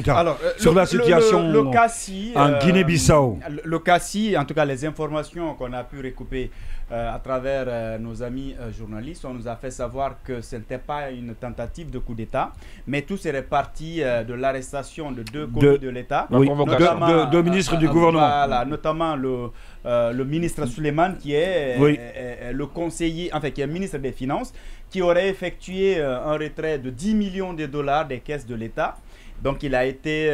Alors, sur la situation le cas-ci, en Guinée-Bissau. Le cas-ci, en tout cas les informations qu'on a pu recouper à travers nos amis journalistes, on nous a fait savoir que ce n'était pas une tentative de coup d'État, mais tout serait parti de l'arrestation de deux commis de l'État, oui, deux ministres du gouvernement. Voilà, notamment le ministre Suleiman qui est le conseiller, enfin qui est ministre des Finances, qui aurait effectué un retrait de 10 millions de dollars des caisses de l'État. Donc il a été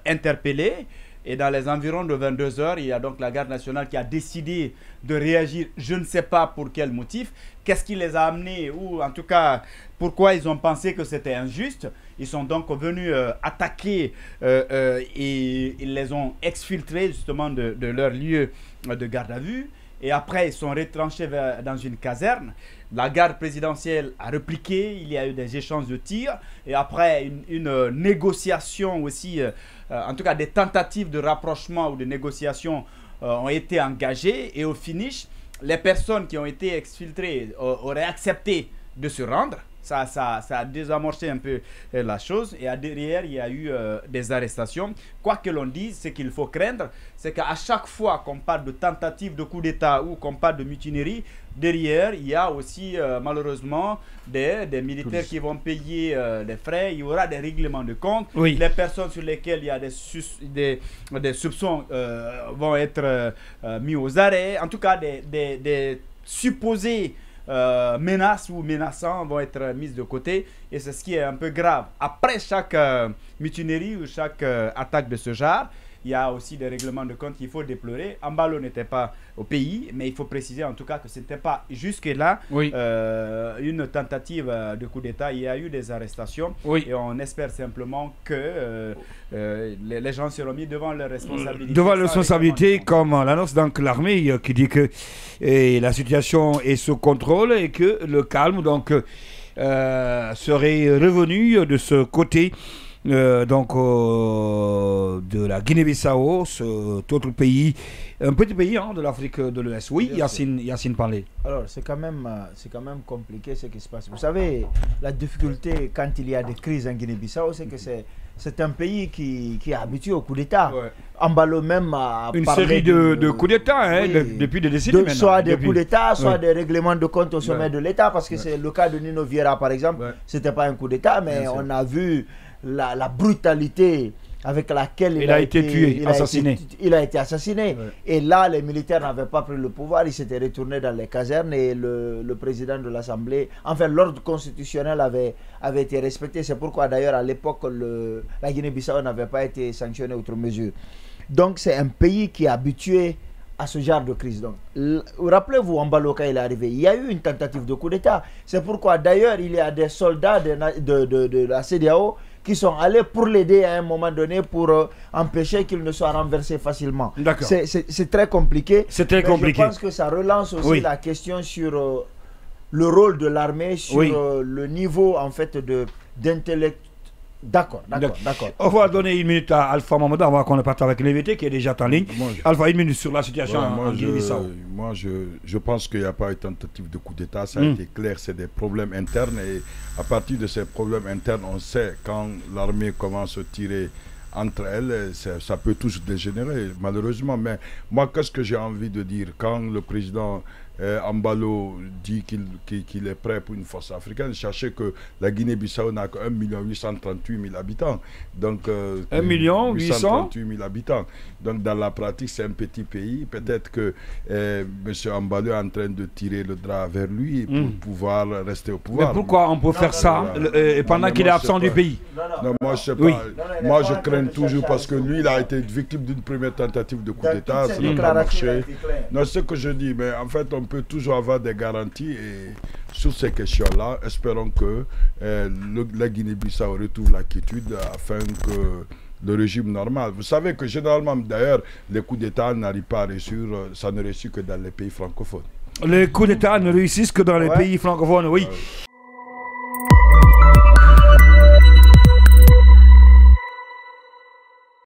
interpellé et dans les environs de 22 h, il y a donc la garde nationale qui a décidé de réagir, je ne sais pas pour quel motif. Qu'est-ce qui les a amenés, ou en tout cas pourquoi ils ont pensé que c'était injuste. Ils sont donc venus attaquer et ils les ont exfiltrés justement de leur lieu de garde à vue. Et après, ils sont retranchés dans une caserne. La garde présidentielle a répliqué, il y a eu des échanges de tirs. Et après, une négociation aussi, en tout cas des tentatives de rapprochement ou de négociation ont été engagées. Et au finish, les personnes qui ont été exfiltrées auraient accepté de se rendre. Ça a désamorcé un peu la chose. Et derrière, il y a eu des arrestations. Quoi que l'on dise, ce qu'il faut craindre, c'est qu'à chaque fois qu'on parle de tentative de coup d'État ou qu'on parle de mutinerie, derrière, il y a aussi malheureusement des militaires qui vont payer des frais. Il y aura des règlements de compte. Oui. Les personnes sur lesquelles il y a des soupçons vont être mis aux arrêts. En tout cas, des supposés menaces ou menaçants vont être mises de côté, et c'est ce qui est un peu grave. Après chaque mutinerie ou chaque attaque de ce genre, il y a aussi des règlements de compte qu'il faut déplorer. Ambalo n'était pas au pays, mais il faut préciser en tout cas que ce n'était pas jusque-là une tentative de coup d'État. Il y a eu des arrestations et on espère simplement que les gens seront mis devant leurs responsabilités. Devant leurs responsabilités, comme l'annonce donc l'armée qui dit que la situation est sous contrôle et que le calme donc serait revenu de ce côté. De la Guinée-Bissau, cet autre pays, un petit pays de l'Afrique de l'Ouest. Oui, Yacine parlait. Alors, c'est quand même compliqué ce qui se passe. Vous savez, la difficulté quand il y a des crises en Guinée-Bissau, c'est que c'est un pays qui est habitué au coup d'État. Ouais. Ambalo même a une série de coups d'État depuis des décennies maintenant. Soit des coups d'État, soit des règlements de compte au sommet de l'État, parce que c'est le cas de Nino Vieira par exemple, c'était pas un coup d'État, mais on a vu la brutalité avec laquelle il a été tué, assassiné. Il a été assassiné. Ouais. Et là, les militaires n'avaient pas pris le pouvoir, ils s'étaient retournés dans les casernes et le président de l'Assemblée, enfin l'ordre constitutionnel avait été respecté. C'est pourquoi d'ailleurs à l'époque, la Guinée-Bissau n'avait pas été sanctionnée outre mesure. Donc c'est un pays qui est habitué à ce genre de crise. Donc, rappelez-vous, Ambalo, quand il est arrivé, il y a eu une tentative de coup d'État. C'est pourquoi d'ailleurs il y a des soldats de la CEDEAO qui sont allés pour l'aider à un moment donné pour empêcher qu'il ne soit renversé facilement. C'est très compliqué. C'est très compliqué. Je pense que ça relance aussi la question sur le rôle de l'armée, sur le niveau en fait d'intellect. D'accord. On va donner une minute à Alpha Mamadou avant qu'on parte avec l'invité qui est déjà en ligne. Alpha, une minute sur la situation en Guinée-Bissau. Moi, je pense qu'il n'y a pas eu tentative de coup d'État. Ça a été clair, c'est des problèmes internes. Et à partir de ces problèmes internes, on sait quand l'armée commence à tirer entre elles, ça peut tous dégénérer, malheureusement. Mais moi, qu'est-ce que j'ai envie de dire? Quand le président Ambalo dit qu'il est prêt pour une force africaine, sachez que la Guinée-Bissau n'a que 1 838 000 habitants. Donc, 1 838 000 habitants. Donc, dans la pratique, c'est un petit pays. Peut-être que M. Ambalo est en train de tirer le drap vers lui pour pouvoir rester au pouvoir. Mais pourquoi on peut faire ça pendant qu'il est absent du pays? Non, moi, je sais pas. Moi, je crains toujours parce que lui, il a été victime d'une première tentative de coup d'État. Ça n'a pas marché. Non, c'est ce que je dis. Mais en fait, on peut toujours avoir des garanties et sur ces questions-là, espérons que la Guinée-Bissau retrouve la quiétude afin que le régime normal. Vous savez que généralement, d'ailleurs, les coups d'État n'arrivent pas à réussir, ça ne réussit que dans les pays francophones. Les coups d'État ne réussissent que dans les pays francophones, oui.